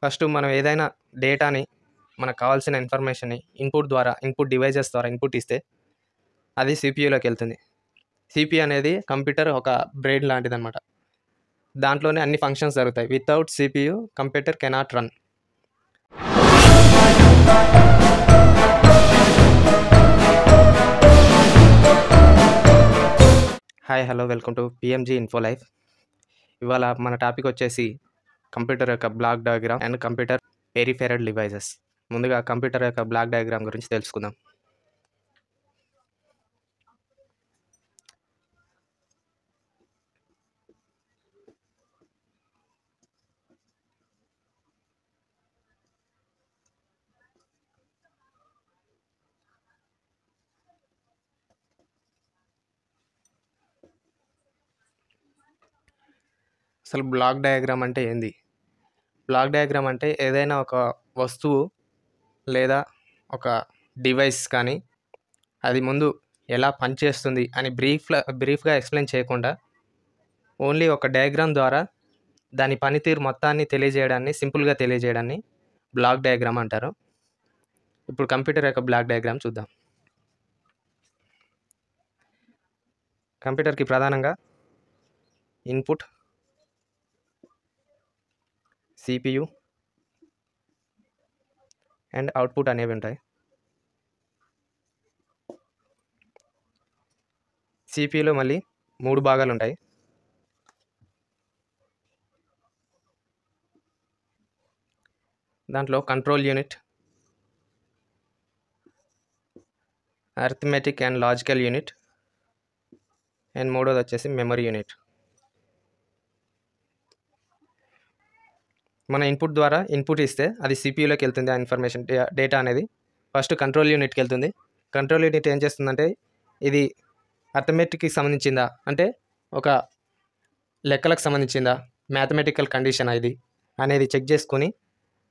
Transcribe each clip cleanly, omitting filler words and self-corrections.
First మనం ఏదైనా డేటాని మనకు కావాల్సిన ఇన్ఫర్మేషన్‌ని ఇన్పుట్ డివైసెస్ ద్వారా ఇన్పుట్ ఇస్తే అది సీపీయూలోకి వెళ్తుంది. సీపీయూ అనేది కంప్యూటర్ ఒక బ్రెయిన్ లాంటిదనమాట. దాంట్లోనే అన్ని ఫంక్షన్స్ జరుగుతాయి. Without CPU computer cannot run. Hi, hello, welcome to PMG info life. ఇవాళ మన టాపిక్ వచ్చేసి కంప్యూటర్ యొక్క block diagram and computer peripheral devices. ముందుగా కంప్యూటర్ యొక్క బ్లాక్ డయాగ్రామ్ గురించి తెలుసుకుందాం. అసలు బ్లాక్ డయాగ్రామ్ అంటే ఏంది? బ్లాక్ డయాగ్రామ్ అంటే ఏదైనా ఒక వస్తువు లేదా ఒక డివైస్ కానీ అది ముందు ఎలా పనిచేస్తుంది అని బ్రీఫ్గా ఎక్స్ప్లెయిన్ చేయకుండా ఓన్లీ ఒక డయాగ్రామ్ ద్వారా దాని పనితీరు మొత్తాన్ని సింపుల్గా తెలియజేయడాన్ని బ్లాక్ డయాగ్రామ్ అంటారు. ఇప్పుడు కంప్యూటర్ యొక్క బ్లాక్ డయాగ్రామ్ చూద్దాం. కంప్యూటర్కి ప్రధానంగా ఇన్పుట్, సిపియు అండ్ అవుట్పుట్ అనేవి ఉంటాయి. సిపియులో మళ్ళీ 3 భాగాలు ఉంటాయి. దాంట్లో control unit, arithmetic and logical unit and మూడోది వచ్చేసి మెమరీ యూనిట్. మన ఇన్పుట్ ద్వారా ఇన్పుట్ ఇస్తే అది సిపియూలోకి వెళ్తుంది. ఆ ఇన్ఫర్మేషన్ డేటా అనేది ఫస్ట్ కంట్రోల్ యూనిట్కి వెళ్తుంది. కంట్రోల్ యూనిట్ ఏం చేస్తుందంటే ఇది అరిథమెటిక్కి సంబంధించిందా, అంటే ఒక లెక్కలకు సంబంధించిందా, మ్యాథమెటికల్ కండిషన్ ఇది అనేది చెక్ చేసుకొని,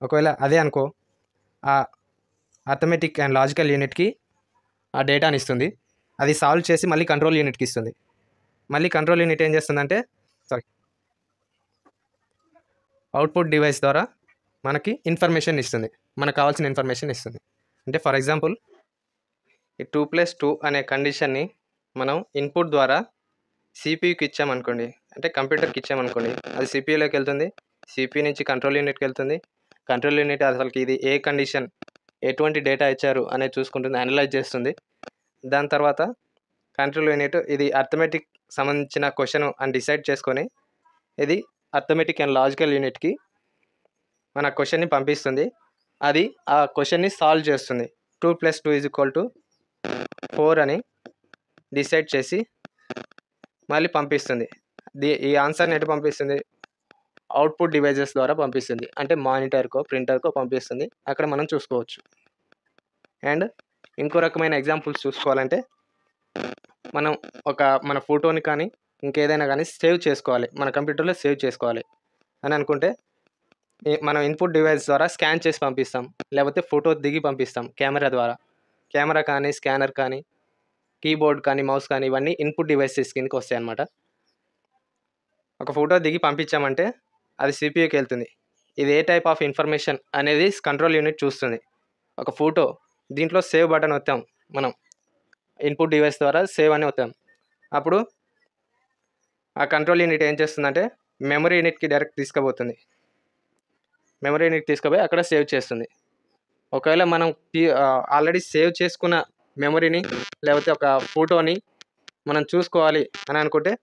ఒకవేళ అదే అనుకో ఆ అరిథమెటిక్ అండ్ లాజికల్ యూనిట్కి ఆ డేటాని ఇస్తుంది. అది సాల్వ్ చేసి మళ్ళీ కంట్రోల్ యూనిట్కి ఇస్తుంది. మళ్ళీ కంట్రోల్ యూనిట్ ఏం చేస్తుందంటే అవుట్పుట్ డివైస్ ద్వారా మనకి ఇన్ఫర్మేషన్ ఇస్తుంది, మనకు కావాల్సిన ఇన్ఫర్మేషన్ ఇస్తుంది. అంటే ఫర్ ఎగ్జాంపుల్ ఈ 2+2 అనే కండిషన్ని మనం ఇన్పుట్ ద్వారా సిపియూకి ఇచ్చామనుకోండి, అంటే కంప్యూటర్కి ఇచ్చామనుకోండి, అది సిపియూలోకి వెళ్తుంది. సిపియూ నుంచి కంట్రోల్ యూనిట్కి వెళ్తుంది. కంట్రోల్ యూనిట్ అసలుకి ఇది ఏ కండిషన్, ఎటువంటి డేటా ఇచ్చారు అనేది చూసుకుంటుంది, అనలైజ్ చేస్తుంది. దాని తర్వాత కంట్రోల్ యూనిట్ ఇది అర్థమెటిక్ సంబంధించిన క్వశ్చన్ అని డిసైడ్ చేసుకొని ఇది అర్థమెటిక్ అండ్ లాజికల్ యూనిట్కి మన క్వశ్చన్ని పంపిస్తుంది. అది ఆ క్వశ్చన్ని సాల్వ్ చేస్తుంది. 2+2 = 4 అని డిసైడ్ చేసి మళ్ళీ పంపిస్తుంది. ఈ ఆన్సర్ని ఎటు పంపిస్తుంది? అవుట్పుట్ డివైజెస్ ద్వారా పంపిస్తుంది. అంటే మానిటర్కో ప్రింటర్కో పంపిస్తుంది. అక్కడ మనం చూసుకోవచ్చు. అండ్ ఇంకో రకమైన ఎగ్జాంపుల్స్ చూసుకోవాలంటే మనం మన ఫోటోని కానీ ఇంకేదైనా కానీ సేవ్ చేసుకోవాలి, మన కంప్యూటర్లో సేవ్ చేసుకోవాలి అని అనుకుంటే మనం ఇన్పుట్ డివైస్ ద్వారా స్కాన్ చేసి పంపిస్తాం, లేకపోతే ఫోటో దిగి పంపిస్తాం కెమెరా ద్వారా. కెమెరా కానీ, స్కానర్ కానీ, కీబోర్డ్ కానీ, మౌస్ కానీ ఇవన్నీ ఇన్పుట్ డివైసెస్ కిందకి వస్తాయి అన్నమాట. ఒక ఫోటో దిగి పంపించామంటే అది సిపియూకి వెళ్తుంది. ఇది ఏ టైప్ ఆఫ్ ఇన్ఫర్మేషన్ అనేది కంట్రోల్ యూనిట్ చూస్తుంది. ఒక ఫోటో దీంట్లో సేవ్ బటన్ వస్తాం, మనం ఇన్పుట్ డివైస్ ద్వారా సేవ్ అని వస్తాం. అప్పుడు ఆ కంట్రోల్ యూనిట్ ఏం చేస్తుందంటే మెమరీ యూనిట్కి డైరెక్ట్ తీసుకుపోతుంది. మెమరీ యూనిట్ తీసుకుపోయి అక్కడ సేవ్ చేస్తుంది. ఒకవేళ మనం ఆల్రెడీ సేవ్ చేసుకున్న మెమరీని లేకపోతే ఒక ఫోటోని మనం చూసుకోవాలి అని అనుకుంటే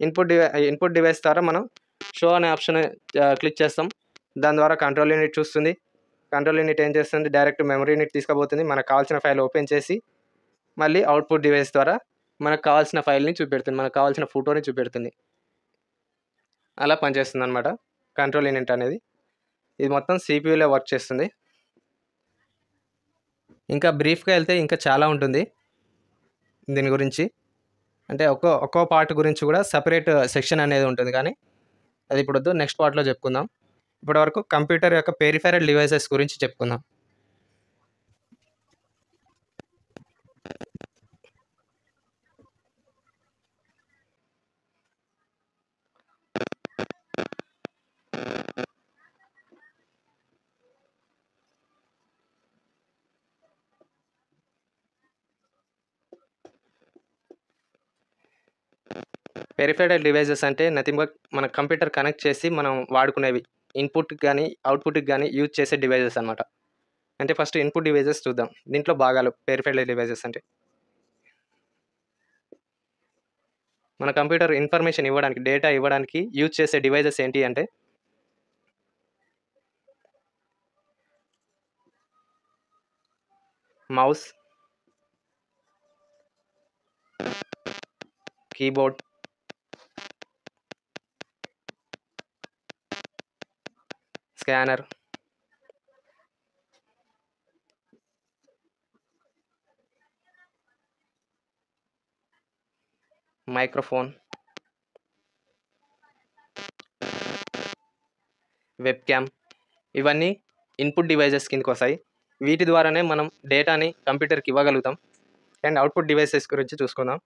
ఇన్పుట్ డివైస్ ద్వారా మనం షో అనే ఆప్షన్ క్లిక్ చేస్తాం. దాని ద్వారా కంట్రోల్ యూనిట్ చూస్తుంది. కంట్రోల్ యూనిట్ ఏం చేస్తుంది? డైరెక్ట్ మెమరీ యూనిట్ తీసుకుపోతుంది. మనకు కావాల్సిన ఫైల్ ఓపెన్ చేసి మళ్ళీ అవుట్పుట్ డివైస్ ద్వారా మనకు కావాల్సిన ఫైల్ని చూపెడుతుంది, మనకు కావాల్సిన ఫోటోని చూపెడుతుంది. అలా పనిచేస్తుంది అనమాట కంట్రోల్ యూనిట్ అనేది. ఇది మొత్తం సిపియూలో వర్క్ చేస్తుంది. ఇంకా బ్రీఫ్గా వెళ్తే ఇంకా చాలా ఉంటుంది దీని గురించి. అంటే ఒక్కో పార్ట్ గురించి కూడా సపరేట్ సెక్షన్ అనేది ఉంటుంది, కానీ అది ఇప్పుడు వద్దు, నెక్స్ట్ పార్ట్లో చెప్పుకుందాం. ఇప్పటివరకు కంప్యూటర్ యొక్క పెరిఫెరల్ డివైసెస్ గురించి చెప్పుకుందాం. పెరిఫెరల్ డివైజెస్ అంటే నథింగ్ బట్ మన కంప్యూటర్ కనెక్ట్ చేసి మనం వాడుకునేవి. ఇన్పుట్‌కి గానీ, అవుట్‌పుట్‌కి గానీ యూజ్ చేసే డివైజెస్ అనమాట. అంటే ఫస్ట్ ఇన్పుట్ డివైజెస్ చూద్దాం. దీంట్లో భాగాలు పెరిఫెరల్ డివైజెస్ అంటే. మన కంప్యూటర్ ఇన్ఫర్మేషన్ ఇవ్వడానికి, డేటా ఇవ్వడానికి యూజ్ చేసే డివైజెస్ ఏంటి అంటే mouse, keyboard, scanner, microphone, webcam ఇవన్నీ ఇన్పుట్ డివైజెస్ కిందకొస్తాయి. వీటి ద్వారానే మనం డేటాని కంప్యూటర్‌కి ఇవ్వగలుగుతాం. అండ్ అవుట్‌పుట్ డివైసెస్ గురించి చూసుకుందాం.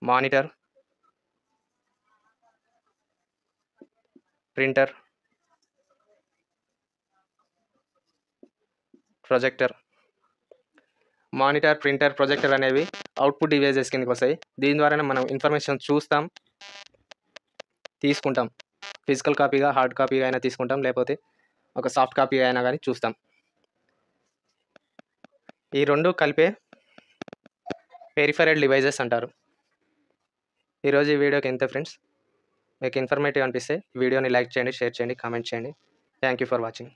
Monitor, printer, projector. Monitor, printer, projector అనేవి అవుట్‌పుట్ డివైజెస్ కిందకొస్తాయి. దీని ద్వారానే మనం ఇన్ఫర్మేషన్ చూస్తాం, తీసుకుంటాం. ఫిజికల్ కాపీగా, హార్డ్ కాపీగా అయినా తీసుకుంటాం. లేకపోతే ఒక సాఫ్ట్ కాపీ అయినా గానీ చూస్తాం. ఈ 2 కలిపే పెరిఫెరల్ డివైజెస్ అంటారు. ఈరోజు ఈ వీడియోకి ఇంతే ఫ్రెండ్స్. మీకు ఇన్ఫర్మేటివ్ అనిపిస్తే వీడియోని లైక్ చేయండి, షేర్ చేయండి, కామెంట్ చేయండి. Thank you for watching.